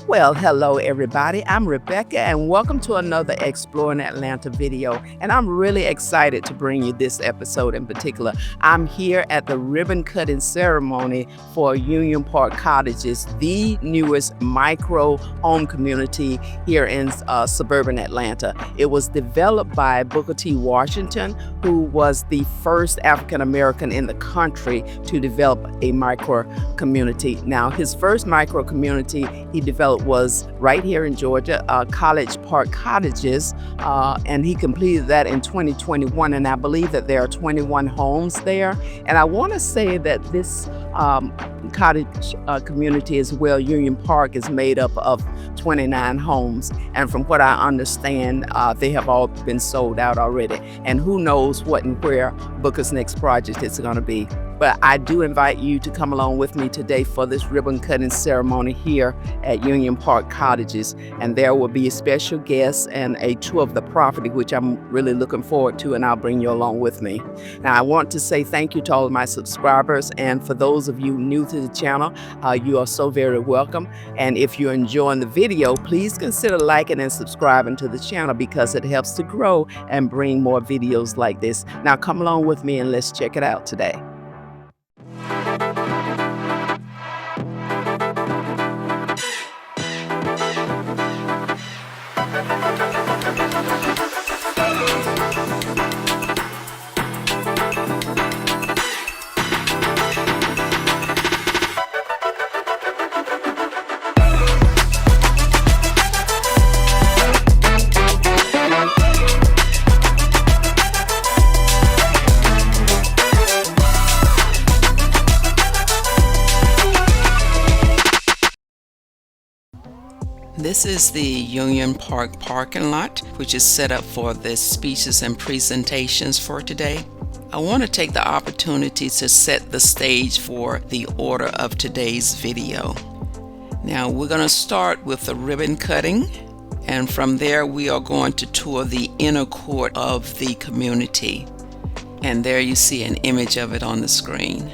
Well, hello everybody. I'm Rebecca and welcome to another Exploring Atlanta video. And I'm really excited to bring you this episode in particular. I'm here at the ribbon cutting ceremony for Union Park Cottages, the newest micro home community here in suburban Atlanta. It was developed by Booker T. Washington, who was the first African American in the country to develop a micro community. Now, his first micro community he developed was right here in Georgia, College Park Cottages, and he completed that in 2021, and I believe that there are 21 homes there. And I want to say that this cottage community as well, Union Park, is made up of 29 homes, and from what I understand, they have all been sold out already, and who knows what and where Booker's next project is going to be. But I do invite you to come along with me today for this ribbon cutting ceremony here at Union Park Cottages. And there will be special guests and a tour of the property, which I'm really looking forward to, and I'll bring you along with me. Now, I want to say thank you to all of my subscribers. And for those of you new to the channel, you are so very welcome. And if you're enjoying the video, please consider liking and subscribing to the channel because it helps to grow and bring more videos like this. Now, come along with me and let's check it out today. This is the Union Park parking lot, which is set up for the speeches and presentations for today. I want to take the opportunity to set the stage for the order of today's video. Now, we're going to start with the ribbon cutting, and from there we are going to tour the inner court of the community. And there you see an image of it on the screen.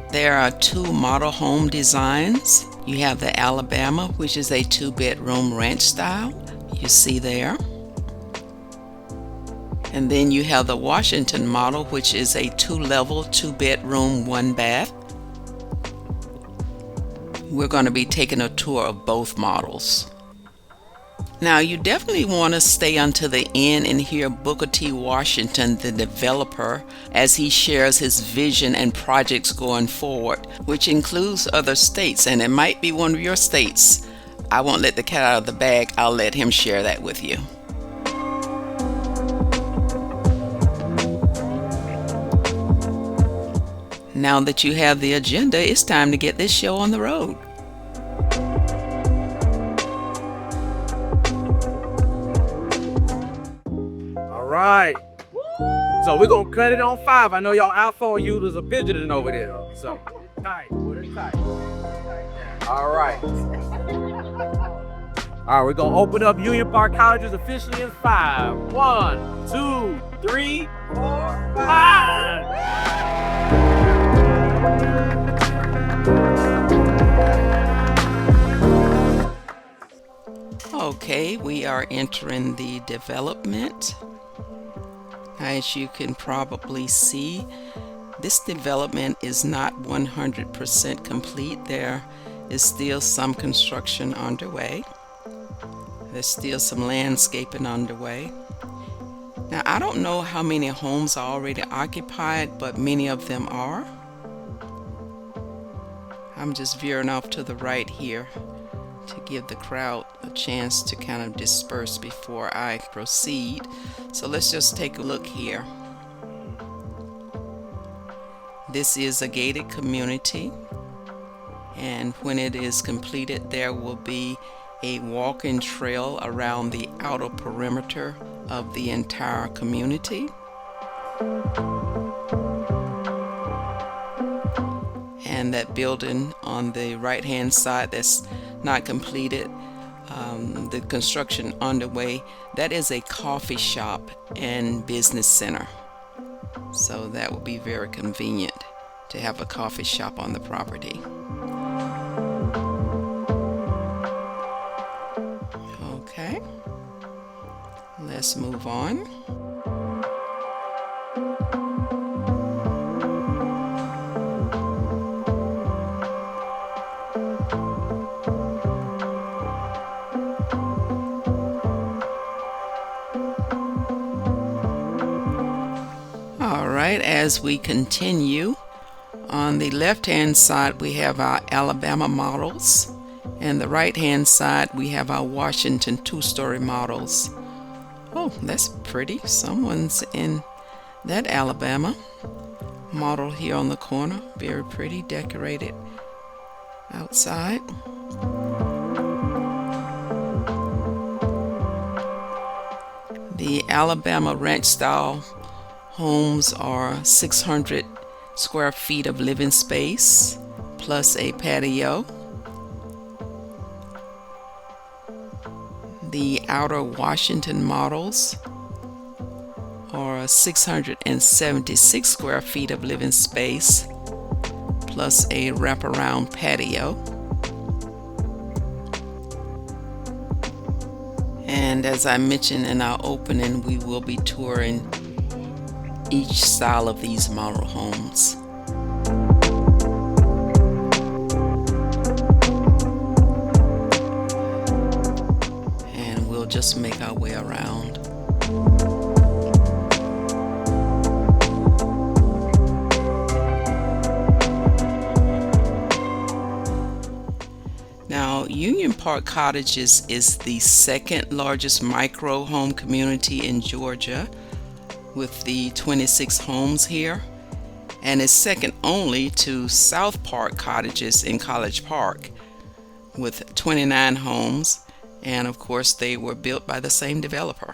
There are two model home designs. You have the Alabama, which is a 2-bedroom ranch style, you see there. And then you have the Washington model, which is a 2-level, 2-bedroom, 1-bath. We're going to be taking a tour of both models. Now, you definitely want to stay until the end and hear Booker T. Washington, the developer, as he shares his vision and projects going forward, which includes other states, and it might be one of your states. I won't let the cat out of the bag. I'll let him share that with you. Now that you have the agenda, it's time to get this show on the road. Right. So we're gonna cut it on 5. I know y'all iPhone users are fidgeting over there. So tight. All right. All right, we're gonna open up Union Park Cottages officially in 5. 1, 2, 3, 4, 5. Okay, we are entering the development. As you can probably see, this development is not 100% complete. There is still some construction underway. There's still some landscaping underway. Now, I don't know how many homes are already occupied, but many of them are. I'm just veering off to the right here to give the crowd a chance to kind of disperse before I proceed. So let's just take a look here. This is a gated community, and when it is completed, there will be a walking trail around the outer perimeter of the entire community. And that building on the right hand side that's not completed, the construction underway, that is a coffee shop and business center. So that will be very convenient to have a coffee shop on the property. Okay, let's move on. All right, as we continue, on the left-hand side we have our Alabama models, and the right-hand side we have our Washington two-story models. Oh, that's pretty. Someone's in that Alabama model here on the corner. Very pretty, decorated outside. The Alabama ranch style homes are 600 square feet of living space plus a patio. The outer Washington models are 676 square feet of living space plus a wraparound patio. And as I mentioned in our opening, we will be touring each style of these model homes. And we'll just make our way around. Now, Union Park Cottages is the second largest micro home community in Georgia, with the 26 homes here, and is second only to South Park Cottages in College Park with 29 homes, and of course they were built by the same developer.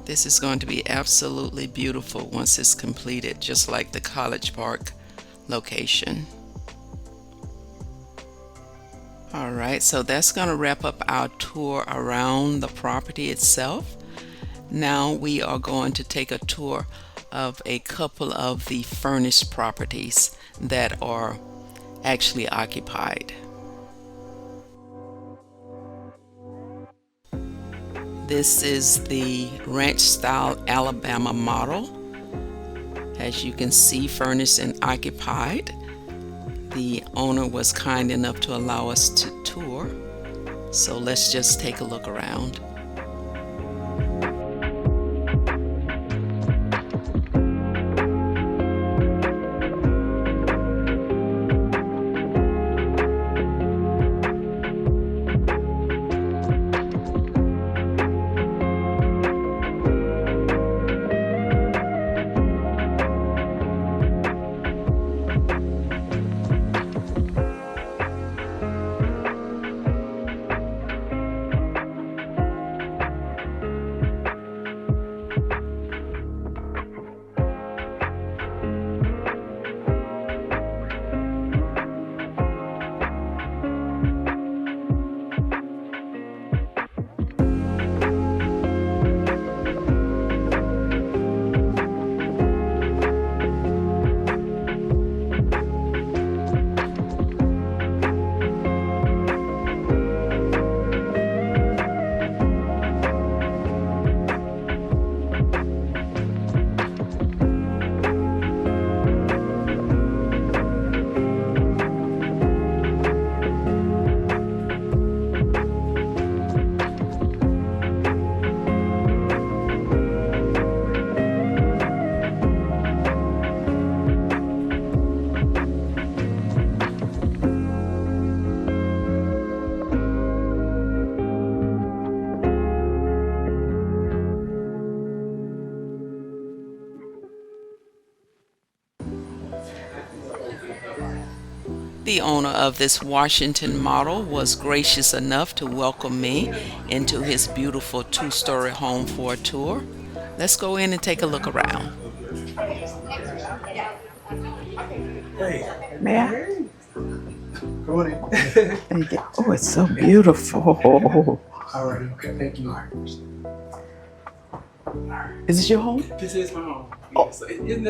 This is going to be absolutely beautiful once it's completed, just like the College Park location. Alright, so that's going to wrap up our tour around the property itself. Now we are going to take a tour of a couple of the furnished properties that are actually occupied. This is the ranch style Alabama model. As you can see, furnished and occupied. The owner was kind enough to allow us to tour. So let's just take a look around. The owner of this Washington model was gracious enough to welcome me into his beautiful two-story home for a tour. Let's go in and take a look around. Hey. May I? Come on in. Thank you. Oh, it's so beautiful. All right. Okay. Thank you. Is this your home? This is my home. Yeah, so it isn't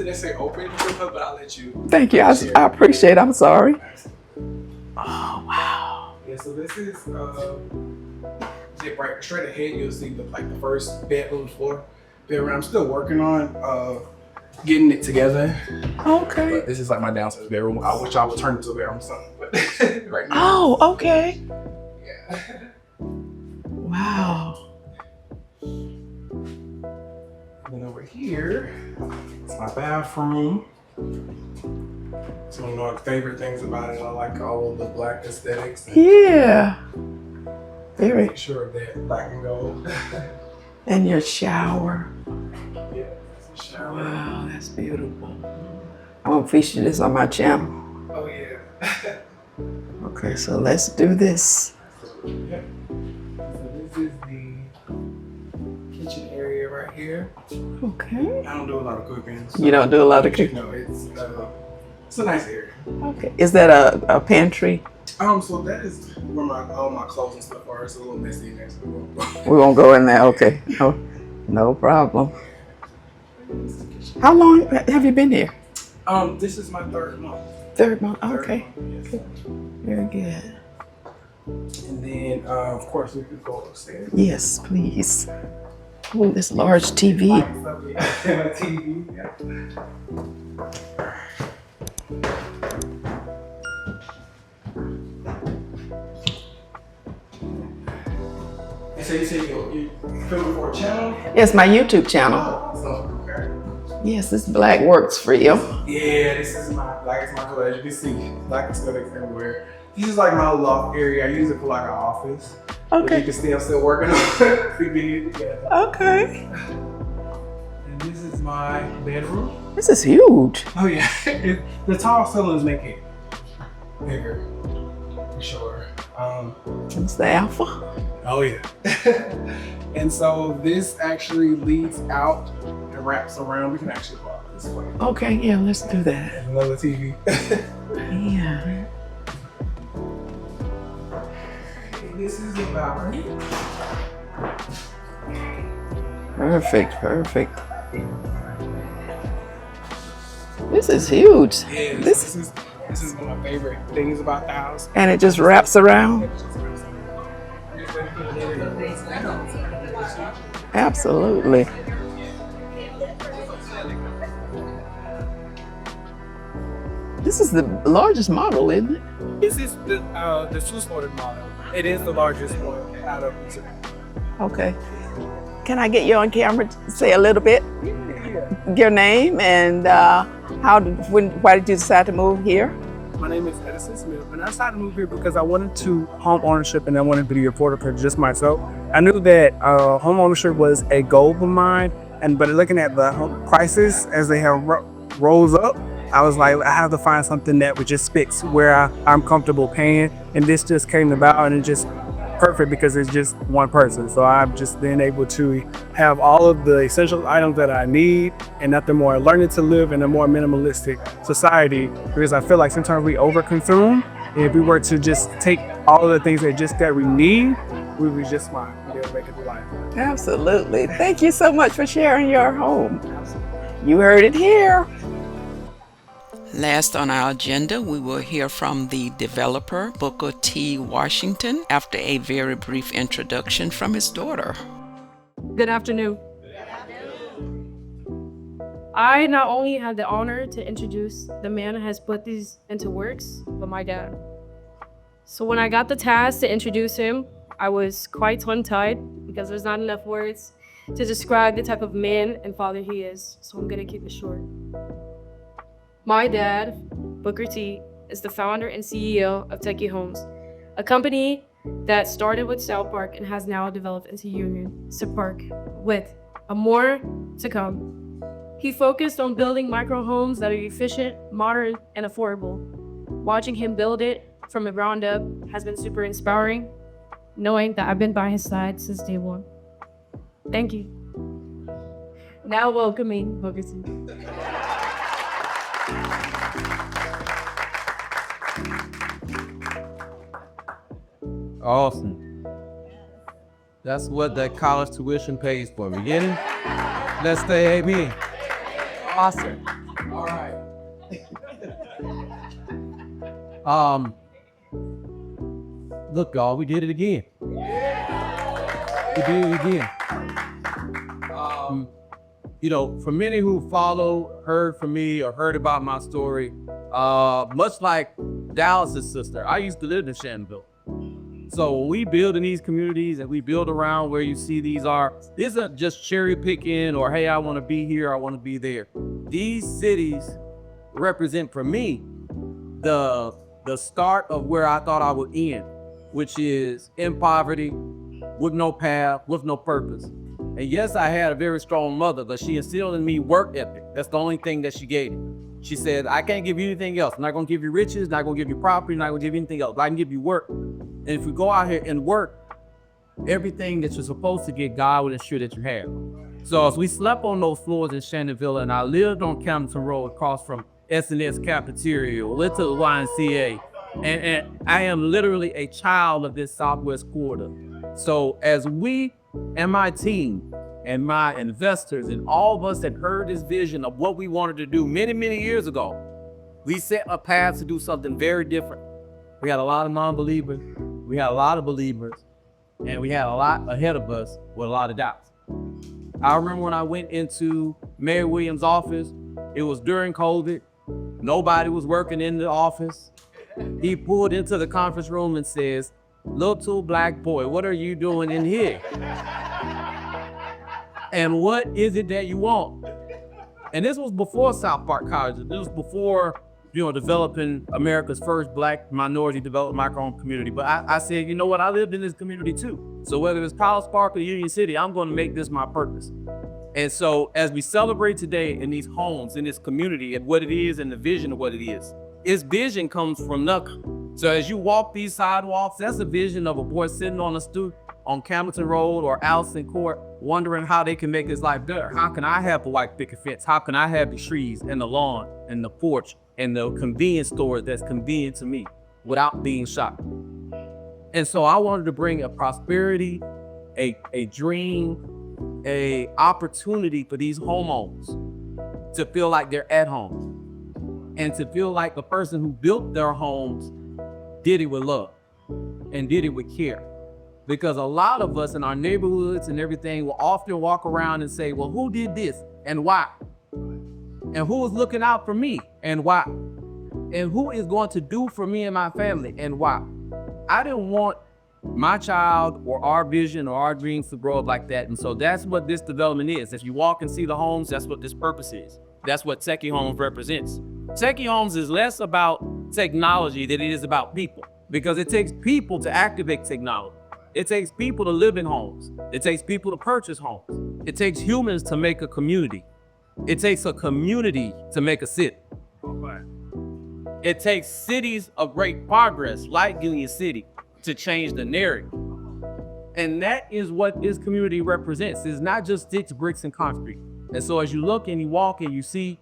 necessarily open, but I'll let you. Thank you. I appreciate it. I'm sorry. Oh, wow. Yeah, so this is right straight ahead. You'll see the first bedroom floor. I'm still working on getting it together. Okay. But this is like my downstairs bedroom. I wish I would turn it to a bedroom soon, but right now. Oh, okay. Yeah. Wow. And over here, it's my bathroom. So one of my favorite things about it, I like all of the black aesthetics. Yeah. Very. Make sure of that black and gold. And your shower. Yeah, it's a shower. Wow, that's beautiful. I'm gonna feature this on my channel. Oh yeah. Okay, so let's do this. Yeah. So this is the kitchen area right here. Okay. I don't do a lot of cooking. So You don't do a lot of cooking? no, it's a nice area. Okay. Is that a pantry? So that is where all my clothes and stuff are. It's a little messy in there. So We won't go in there. Okay. No problem. How long have you been here? This is my third month. Third month. Third Okay. month, yes. Very good. And then, of course, we could go upstairs. Yes, please. Oh, this large TV. TV, yeah. And so you said you're filming for a channel? Yes, my YouTube channel. Awesome. Okay. Yes, this black works for you. Yeah, this is my college. You can see black aesthetics everywhere. This is like my loft area. I use it for like an office. Okay. You can see I'm still working on it. Yeah. Okay. And this is my bedroom. This is huge. Oh yeah, the tall ceilings make it bigger, for sure. It's the alpha. Oh yeah. And so this actually leads out and wraps around. We can actually walk this way. Okay, yeah, let's do that. Another TV. Yeah. This is the balcony. Perfect. This is huge. Yeah, This this is one of my favorite things about the house. and it just wraps around. Absolutely. This is the largest model, isn't it? This is the two-story model. It is the largest one out of the two. Okay. Can I get you on camera to say a little bit? Your name and why did you decide to move here? My name is Edison Smith, and I decided to move here because I wanted to home ownership and I wanted to be a reporter for just myself. I knew that home ownership was a goal of mine, but looking at the home prices as they have rose up, I was like, I have to find something that would just fix where I'm comfortable paying, and this just came about, and it's just perfect because it's just one person. So I've just been able to have all of the essential items that I need and nothing more. Learning to live in a more minimalistic society, because I feel like sometimes we overconsume. If we were to just take all of the things that we need, we would just fine. We'd be able to make it to life. Absolutely. Thank you so much for sharing your home. You heard it here. Last on our agenda, we will hear from the developer, Booker T. Washington, after a very brief introduction from his daughter. Good afternoon. I not only had the honor to introduce the man who has put these into works, but my dad. So when I got the task to introduce him, I was quite tongue-tied because there's not enough words to describe the type of man and father he is. So I'm gonna keep it short. My dad, Booker T, is the founder and CEO of Techie Homes, a company that started with South Park and has now developed into Union Park, with more to come. He focused on building micro homes that are efficient, modern, and affordable. watching him build it from the ground up has been super inspiring, knowing that I've been by his side since day one. Thank you. Now welcoming Bookerson. Awesome. That's what that college tuition pays for. We get it? Let's say amen. Awesome. All right. Look, y'all, we did it again. We did it again. For many who follow, heard from me, or heard about my story, much like Dallas's sister, I used to live in Shenandoah. So when we build in these communities and we build around where you see these isn't just cherry picking or, hey, I want to be here, I want to be there. These cities represent for me the start of where I thought I would end, which is in poverty, with no path, with no purpose. And yes, I had a very strong mother, but she instilled in me work ethic. That's the only thing that she gave me. She said, I can't give you anything else. I'm not going to give you riches, not going to give you property, not going to give you anything else. I can give you work. And if you go out here and work, everything that you're supposed to get, God will ensure that you have. So as we slept on those floors in Shenandoah, and I lived on Camden Road across from S&S Cafeteria, went to the YMCA, and I am literally a child of this Southwest corridor. So as we and my team and my investors and all of us that heard this vision of what we wanted to do many, many years ago, we set a path to do something very different. We had a lot of non-believers, we had a lot of believers, and we had a lot ahead of us with a lot of doubts. I remember when I went into Mayor Williams' office, it was during COVID, nobody was working in the office. He pulled into the conference room and says, "Little black boy, what are you doing in here? And what is it that you want?" And this was before South Park Cottages. This was before, developing America's first Black minority developed micro-home community. But I said, you know what? I lived in this community too. So whether it's College Park or Union City, I'm going to make this my purpose. And so as we celebrate today in these homes, in this community, and what it is and the vision of what it is, its vision comes from nothing. So as you walk these sidewalks, that's a vision of a boy sitting on a stoop on Camden Road or Allison Court, wondering how they can make his life better. How can I have the white picket fence? How can I have the trees and the lawn and the porch and the convenience store that's convenient to me without being shot? And so I wanted to bring a prosperity, a dream, a opportunity for these homeowners to feel like they're at home and to feel like the person who built their homes did it with love and did it with care. Because a lot of us in our neighborhoods and everything will often walk around and say, well, who did this and why? And who is looking out for me and why? And who is going to do for me and my family and why? I didn't want my child or our vision or our dreams to grow up like that. And so that's what this development is. If you walk and see the homes, that's what this purpose is. That's what Techie Homes represents. Techie Homes is less about technology than it is about people, because it takes people to activate technology. It takes people to live in homes. It takes people to purchase homes. It takes humans to make a community. It takes a community to make a city. It takes cities of great progress like Union City to change the narrative. And that is what this community represents. It's not just sticks, bricks, and concrete. And so as you look and you walk and you see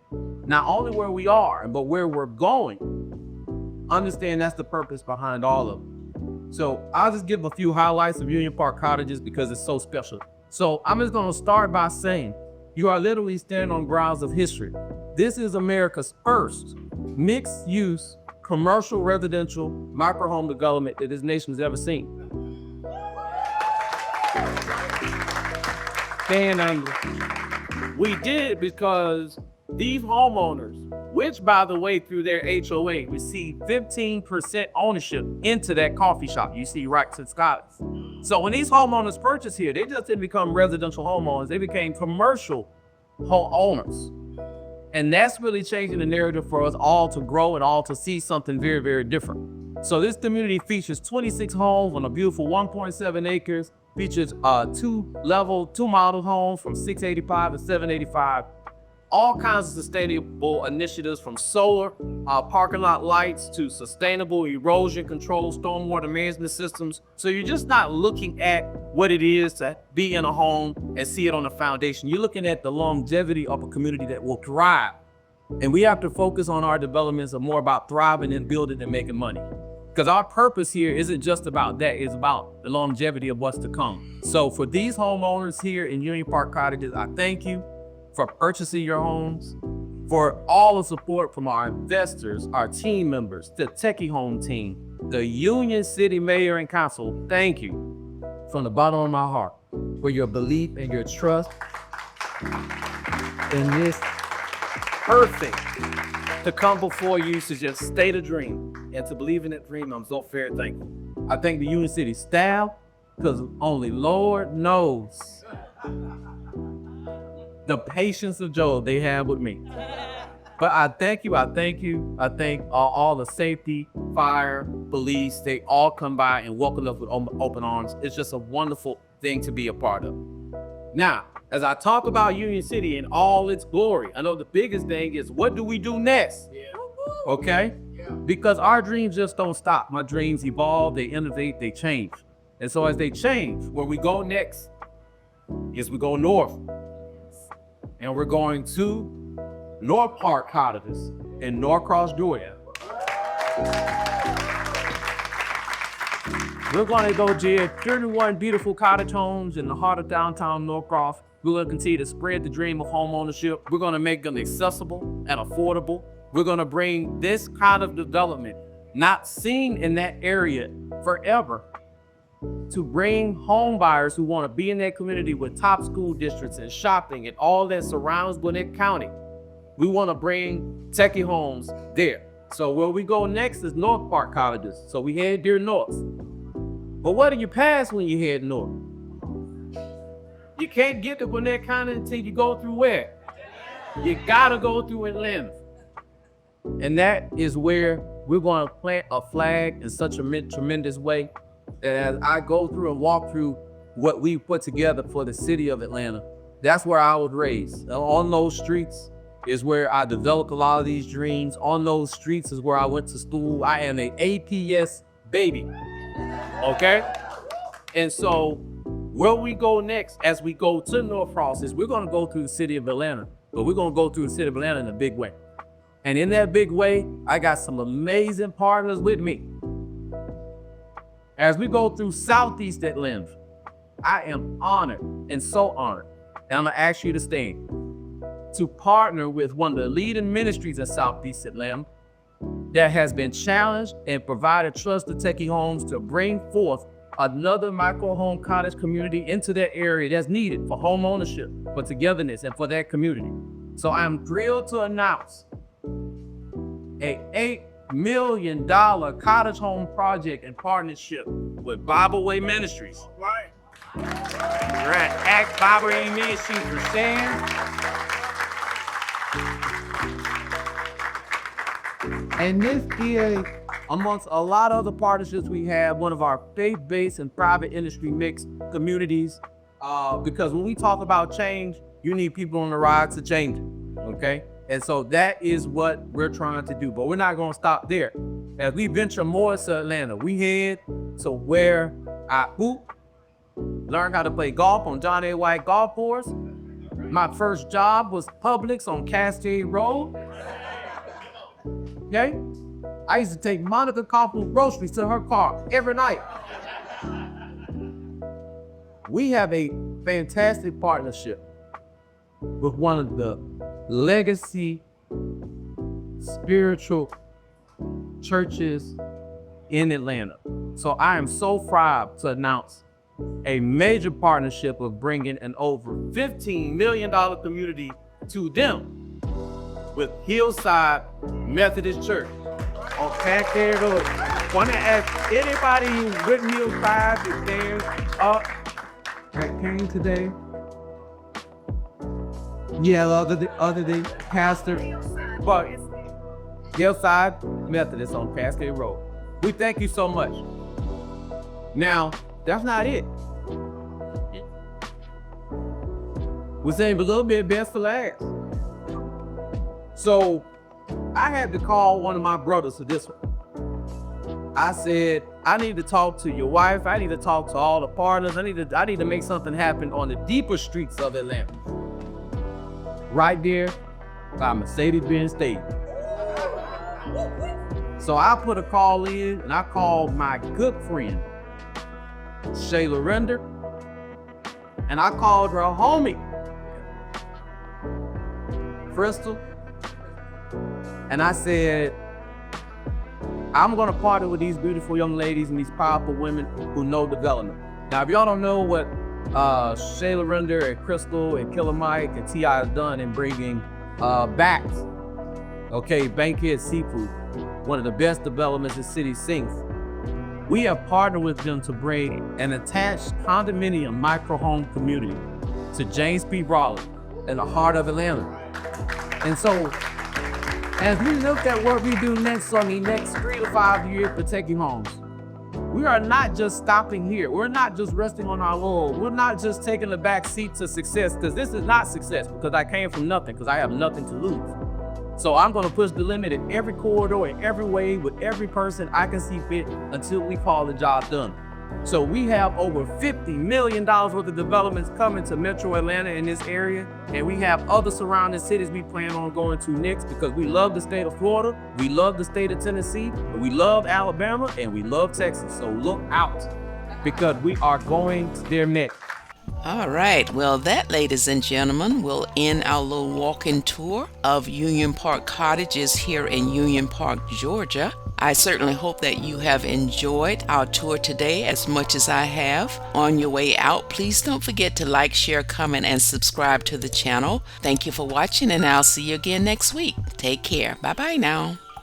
not only where we are, but where we're going, understand that's the purpose behind all of it. So I'll just give a few highlights of Union Park Cottages because it's so special. So I'm just gonna start by saying, you are literally standing on grounds of history. This is America's first mixed-use commercial residential micro-home development that this nation has ever seen. And we did it because these homeowners, which by the way, through their HOA, received 15% ownership into that coffee shop you see right to Scotts. So when these homeowners purchased here, they just didn't become residential homeowners, they became commercial homeowners. And that's really changing the narrative for us all to grow and all to see something very, very different. So this community features 26 homes on a beautiful 1.7 acres, features two model homes from 685 and 785. all kinds of sustainable initiatives from solar, parking lot lights to sustainable erosion control, stormwater management systems. So you're just not looking at what it is to be in a home and see it on the foundation. You're looking at the longevity of a community that will thrive. And we have to focus on our developments of more about thriving and building and making money. Because our purpose here isn't just about that, it's about the longevity of what's to come. So for these homeowners here in Union Park Cottages, I thank you for purchasing your homes, for all the support from our investors, our team members, the Techie Home team, the Union City Mayor and Council. Thank you from the bottom of my heart for your belief and your trust in this perfect to come before you to just state a dream and to believe in that dream. I'm so very thankful. I thank the Union City staff because only Lord knows the patience of Job they have with me. But I thank you. I thank all the safety, fire, police. They all come by and welcome us with open arms. It's just a wonderful thing to be a part of. Now, as I talk about Union City in all its glory, I know the biggest thing is what do we do next? Okay? Because our dreams just don't stop. My dreams evolve, they innovate, they change. And so as they change, where we go next is we go north. And we're going to North Park Cottages in Norcross, Georgia. We're going to go to 31 beautiful cottage homes in the heart of downtown Norcross. We're going to continue to spread the dream of home ownership. We're going to make them accessible and affordable. We're going to bring this kind of development, not seen in that area forever, to bring home buyers who want to be in that community with top school districts and shopping and all that surrounds Gwinnett County. We want to bring Techie homes there. So where we go next is North Park Cottages. So we head due north. But what do you pass when you head north? You can't get to Gwinnett County until you go through where? You gotta go through Atlanta. And that is where we're going to plant a flag in such a tremendous way. And as I go through and walk through what we put together for the city of Atlanta, that's where I was raised. On those streets is where I developed a lot of these dreams. On those streets is where I went to school. I am an APS baby, okay? And so where we go next as we go to Norcross is we're going to go through the city of Atlanta, but we're going to go through the city of Atlanta in a big way. And in that big way, I got some amazing partners with me. As we go through Southeast Atlanta, I am honored and so honored, and I'm gonna ask you to stand, to partner with one of the leading ministries in Southeast Atlanta that has been challenged and provided trust to Techie Homes to bring forth another micro home cottage community into that area that's needed for home ownership, for togetherness, and for that community. So I'm thrilled to announce a $8 million cottage home project in partnership with Bible Way Ministries. Right. We're at Act Bible Way Ministries for Sand. And this is, amongst a lot of other partnerships we have, one of our faith-based and private industry mixed communities. Because when we talk about change, you need people on the ride to change it, okay? And so that is what we're trying to do, but we're not gonna stop there. As we venture more to Atlanta, we head to where I hoop, learned how to play golf on John A. White golf course. My first job was Publix on Cascade Road. Okay? I used to take Monica Koppel's groceries to her car every night. We have a fantastic partnership with one of the legacy spiritual churches in Atlanta. So I am so proud to announce a major partnership of bringing an over $15 million community to them with Hillside Methodist Church on Cascade Road. Want to ask anybody who's with Hillside to stand up that came today? Yeah, other than Pastor, but Hillside Methodist on Cascade Road. We thank you so much. Now, that's not it. We're saying a little bit best for last. So I had to call one of my brothers for this one. I said, I need to talk to your wife. I need to talk to all the partners. I need to make something happen on the deeper streets of Atlanta. Right there by Mercedes-Benz Stadium. So I put a call in and I called my good friend, Shayla Render, and I called her homie, Crystal, and I said, I'm gonna partner with these beautiful young ladies and these powerful women who know development. Now, if y'all don't know what Shayla Render and Crystal and Killer Mike and T.I. have done in bringing back, Bankhead Seafood, one of the best developments the city sinks. We have partnered with them to bring an attached condominium micro home community to James P. Raleigh in the heart of Atlanta. And so, as we look at what we do next on the next 3 to 5 years for Techie Homes, we are not just stopping here. We're not just resting on our laurels. We're not just taking the back seat to success, because this is not success, because I came from nothing, because I have nothing to lose. So I'm gonna push the limit in every corridor, in every way, with every person I can see fit until we call the job done. So we have over $50 million worth of developments coming to Metro Atlanta in this area. And we have other surrounding cities we plan on going to next, because we love the state of Florida, we love the state of Tennessee, we love Alabama, and we love Texas. So look out, because we are going there next. All right, well, that, ladies and gentlemen, will end our little walking tour of Union Park Cottages here in Union Park, Georgia. I certainly hope that you have enjoyed our tour today as much as I have. On your way out, please don't forget to like, share, comment, and subscribe to the channel. Thank you for watching, and I'll see you again next week. Take care. Bye-bye now.